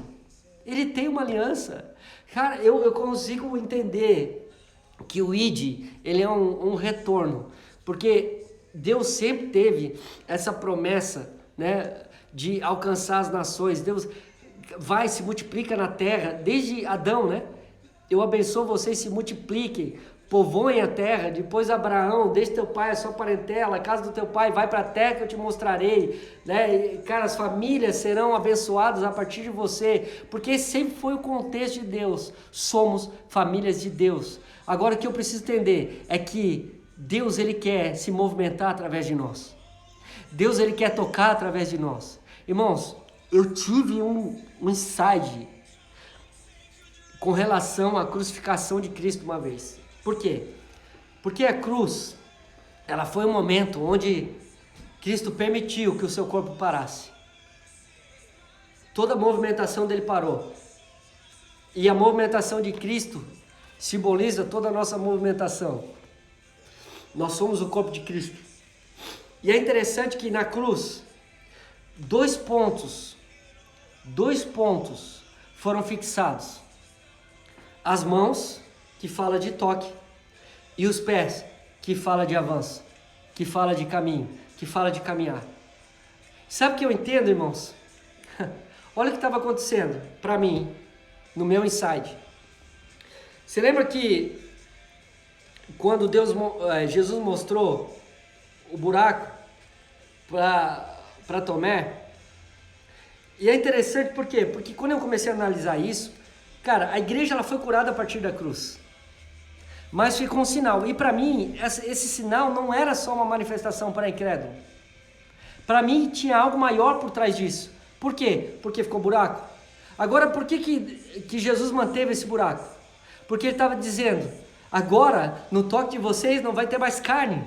Ele tem uma aliança. Cara, eu consigo entender que o ID, ele é um retorno. Porque Deus sempre teve essa promessa, de alcançar as nações. Deus vai, se multiplica na terra, desde Adão, eu abençoo vocês, se multipliquem, povoem a terra. Depois Abraão: deixe teu pai, a sua parentela, a casa do teu pai, vai para a terra que eu te mostrarei, E, cara, as famílias serão abençoadas a partir de você, porque esse sempre foi o contexto de Deus. Somos famílias de Deus. Agora o que eu preciso entender é que Deus ele quer se movimentar através de nós. Deus ele quer tocar através de nós. Irmãos, eu tive um insight com relação à crucificação de Cristo uma vez. Por quê? Porque a cruz, ela foi um momento onde Cristo permitiu que o seu corpo parasse. Toda a movimentação dele parou. E a movimentação de Cristo simboliza toda a nossa movimentação. Nós somos o corpo de Cristo. E é interessante que na cruz, dois pontos foram fixados. As mãos, que fala de toque, e os pés, que fala de avanço, que fala de caminho, que fala de caminhar. Sabe o que eu entendo, irmãos? Olha o que estava acontecendo para mim, no meu inside. Você lembra que quando Jesus mostrou o buraco para Tomé? E é interessante por quê? Porque quando eu comecei a analisar isso, cara, a igreja ela foi curada a partir da cruz. Mas ficou um sinal. E para mim, esse sinal não era só uma manifestação para incrédulo. Para mim, tinha algo maior por trás disso. Por quê? Porque ficou buraco. Agora, por que Jesus manteve esse buraco? Porque ele estava dizendo, agora, no toque de vocês não vai ter mais carne.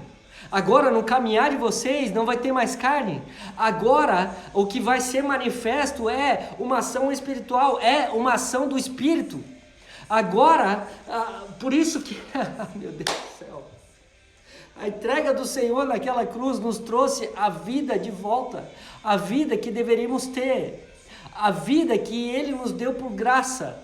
Agora, no caminhar de vocês não vai ter mais carne. Agora, o que vai ser manifesto é uma ação espiritual, é uma ação do Espírito. Agora, por isso que, meu Deus do céu, a entrega do Senhor naquela cruz nos trouxe a vida de volta, a vida que deveríamos ter, a vida que Ele nos deu por graça.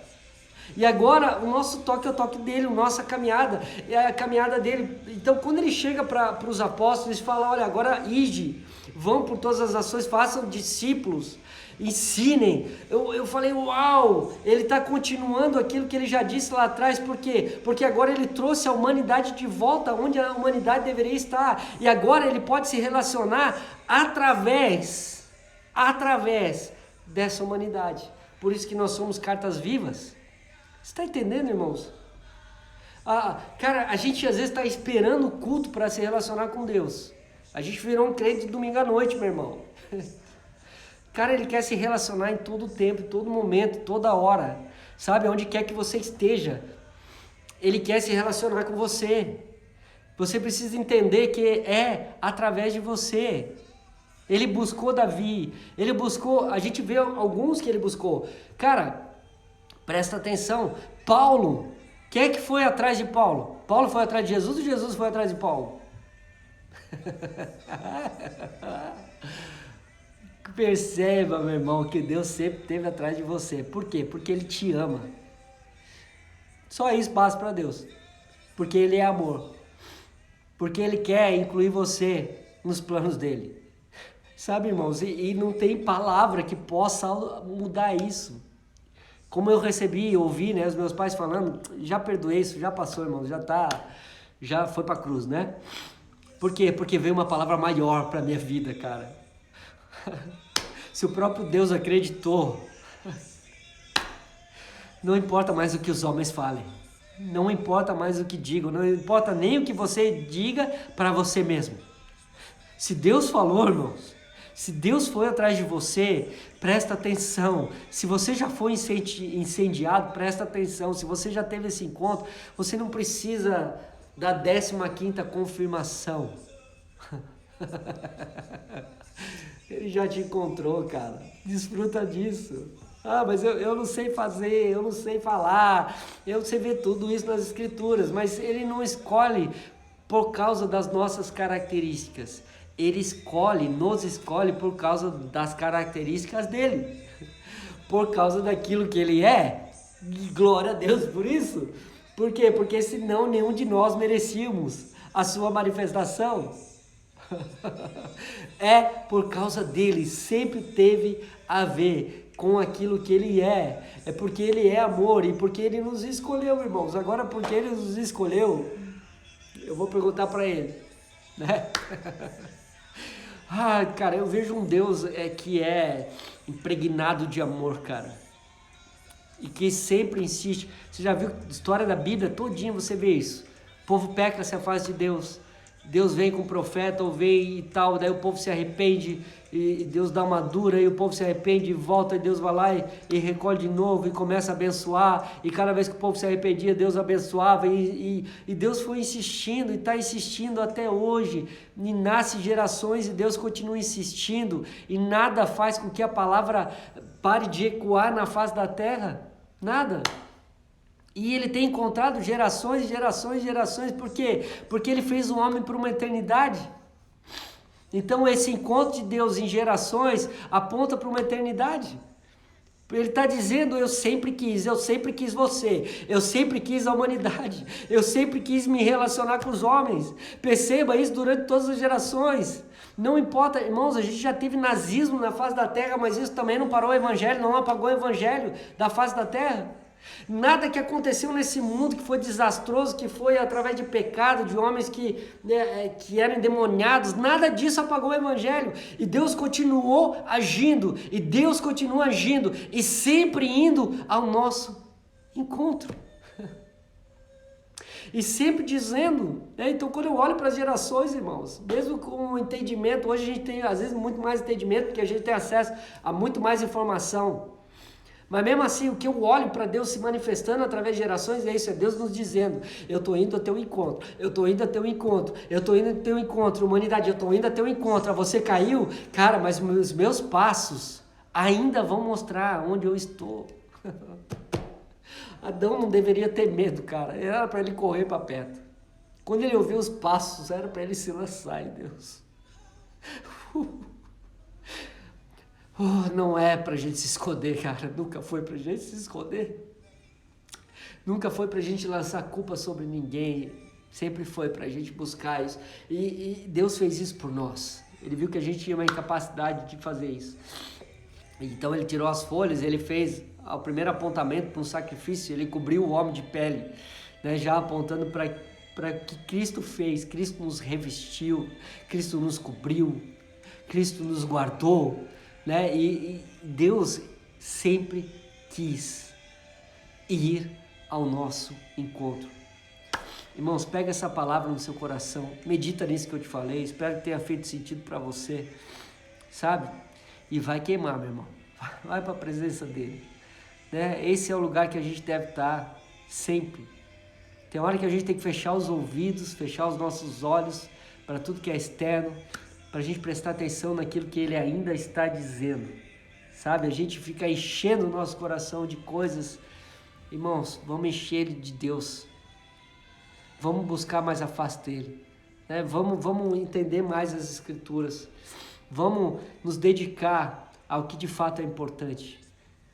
E agora o nosso toque é o toque dele, a nossa caminhada é a caminhada dele. Então quando ele chega para os apóstolos e fala, olha, agora ide, vão por todas as nações, façam discípulos, ensinem. Eu falei, uau, ele está continuando aquilo que ele já disse lá atrás. Por quê? Porque agora ele trouxe a humanidade de volta onde a humanidade deveria estar. E agora ele pode se relacionar através dessa humanidade. Por isso que nós somos cartas vivas. Você está entendendo, irmãos? Cara, a gente às vezes está esperando o culto para se relacionar com Deus. A gente virou um crente de domingo à noite, meu irmão. Cara, ele quer se relacionar em todo tempo, em todo momento, toda hora. Sabe, onde quer que você esteja. Ele quer se relacionar com você. Você precisa entender que é através de você. Ele buscou Davi. Ele buscou, a gente vê alguns que ele buscou. Cara, presta atenção, Paulo, quem é que foi atrás de Paulo? Paulo foi atrás de Jesus ou Jesus foi atrás de Paulo? Perceba, meu irmão, que Deus sempre esteve atrás de você. Por quê? Porque Ele te ama. Só isso basta para Deus. Porque Ele é amor. Porque Ele quer incluir você nos planos dEle. Sabe, irmãos, e não tem palavra que possa mudar isso. Como eu ouvi, né, os meus pais falando, já perdoei isso, já passou, irmão, já foi pra cruz, né? Por quê? Porque veio uma palavra maior pra minha vida, cara. Se o próprio Deus acreditou, não importa mais o que os homens falem, não importa mais o que digam, não importa nem o que você diga para você mesmo. Se Deus falou, irmãos, se Deus foi atrás de você, presta atenção. Se você já foi incendiado, presta atenção. Se você já teve esse encontro, você não precisa da 15ª confirmação. Ele já te encontrou, cara. Desfruta disso. Mas eu não sei fazer, eu não sei falar. Você vê tudo isso nas escrituras, mas Ele não escolhe por causa das nossas características. Ele nos escolhe por causa das características dele, por causa daquilo que ele é. Glória a Deus por isso. Por quê? Porque senão nenhum de nós merecíamos a sua manifestação. É por causa dele, sempre teve a ver com aquilo que ele é. É porque ele é amor e porque ele nos escolheu, irmãos. Agora, porque ele nos escolheu, eu vou perguntar para ele, né? Cara, eu vejo um Deus que é impregnado de amor, cara. E que sempre insiste. Você já viu a história da Bíblia todinha, você vê isso. O povo peca, se afasta de Deus. Deus vem com o profeta ou vem e tal, daí o povo se arrepende e Deus dá uma dura e o povo se arrepende e volta e Deus vai lá e recolhe de novo e começa a abençoar, e cada vez que o povo se arrependia Deus abençoava e Deus foi insistindo e está insistindo até hoje, e nasce gerações e Deus continua insistindo e nada faz com que a palavra pare de ecoar na face da terra, nada. E ele tem encontrado gerações e gerações e gerações. Por quê? Porque ele fez o homem por uma eternidade. Então esse encontro de Deus em gerações aponta para uma eternidade. Ele está dizendo, eu sempre quis você, eu sempre quis a humanidade, eu sempre quis me relacionar com os homens. Perceba isso durante todas as gerações. Não importa, irmãos, a gente já teve nazismo na face da terra, mas isso também não parou o evangelho, não apagou o evangelho da face da terra. Nada que aconteceu nesse mundo que foi desastroso, que foi através de pecado, de homens que eram endemoniados, nada disso apagou o evangelho. E Deus continuou agindo, e Deus continua agindo, e sempre indo ao nosso encontro. E sempre dizendo, então quando eu olho para as gerações, irmãos, mesmo com o entendimento, hoje a gente tem às vezes muito mais entendimento, porque a gente tem acesso a muito mais informação. Mas mesmo assim, o que eu olho para Deus se manifestando através de gerações, é isso, é Deus nos dizendo, eu estou indo a teu encontro, eu estou indo a teu encontro, eu estou indo a teu encontro, humanidade, eu estou indo a teu encontro, você caiu, cara, mas os meus passos ainda vão mostrar onde eu estou. Adão não deveria ter medo, cara, era para ele correr para perto. Quando ele ouviu os passos, era para ele se lançar em Deus. Não é pra gente se esconder, cara. Nunca foi pra gente se esconder. Nunca foi pra gente lançar culpa sobre ninguém. Sempre foi pra gente buscar isso. E Deus fez isso por nós. Ele viu que a gente tinha uma incapacidade de fazer isso. Então ele tirou as folhas, ele fez o primeiro apontamento para um sacrifício, ele cobriu o homem de pele, né, já apontando para o que Cristo fez. Cristo nos revestiu, Cristo nos cobriu, Cristo nos guardou. Né? E Deus sempre quis ir ao nosso encontro. Irmãos, pega essa palavra no seu coração, medita nisso que eu te falei, espero que tenha feito sentido para você, sabe? E vai queimar, meu irmão, vai para a presença dele, né? Esse é o lugar que a gente deve estar sempre. Tem hora que a gente tem que fechar os ouvidos, fechar os nossos olhos para tudo que é externo, para a gente prestar atenção naquilo que ele ainda está dizendo, sabe? A gente fica enchendo o nosso coração de coisas. Irmãos, vamos encher ele de Deus, vamos buscar mais a face dele, né? Vamos entender mais as Escrituras, vamos nos dedicar ao que de fato é importante,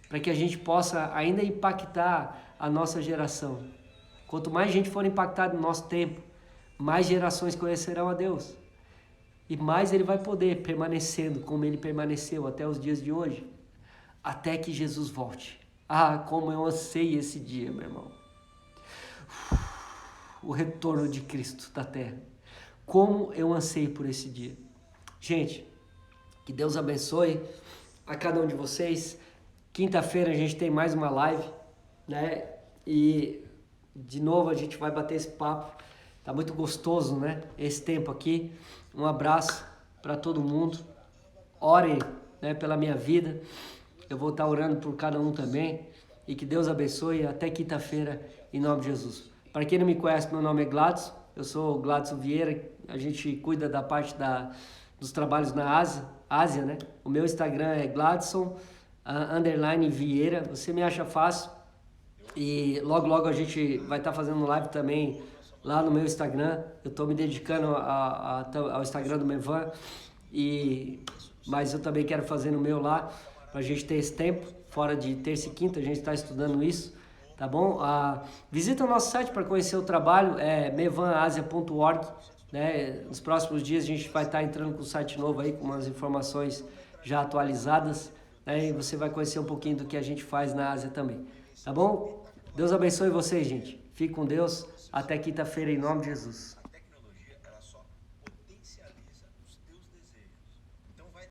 para que a gente possa ainda impactar a nossa geração. Quanto mais gente for impactada no nosso tempo, mais gerações conhecerão a Deus. E mais ele vai poder permanecendo como ele permaneceu até os dias de hoje, até que Jesus volte. Ah, como eu anseio esse dia, meu irmão. O retorno de Cristo da terra. Como eu anseio por esse dia. Gente, que Deus abençoe a cada um de vocês. Quinta-feira a gente tem mais uma live, né? E de novo a gente vai bater esse papo. Tá muito gostoso, né? Esse tempo aqui. Um abraço para todo mundo. Orem, né, pela minha vida. Eu vou estar orando por cada um também. E que Deus abençoe. Até quinta-feira, em nome de Jesus. Para quem não me conhece, meu nome é Gladson. Eu sou o Gladson Vieira. A gente cuida da parte dos trabalhos na Ásia, né? O meu Instagram é Gladson _Vieira. Você me acha fácil. E logo a gente vai estar fazendo live também lá no meu Instagram. Eu estou me dedicando ao Instagram do Mevan, mas eu também quero fazer no meu lá, para a gente ter esse tempo, fora de terça e quinta, a gente está estudando isso, tá bom? Visita o nosso site para conhecer o trabalho, é mevanasia.org, né? Nos próximos dias a gente vai estar entrando com o site novo aí, com umas informações já atualizadas, né? E você vai conhecer um pouquinho do que a gente faz na Ásia também, tá bom? Deus abençoe vocês, gente. Fique com Deus. Até quinta-feira, em nome de Jesus.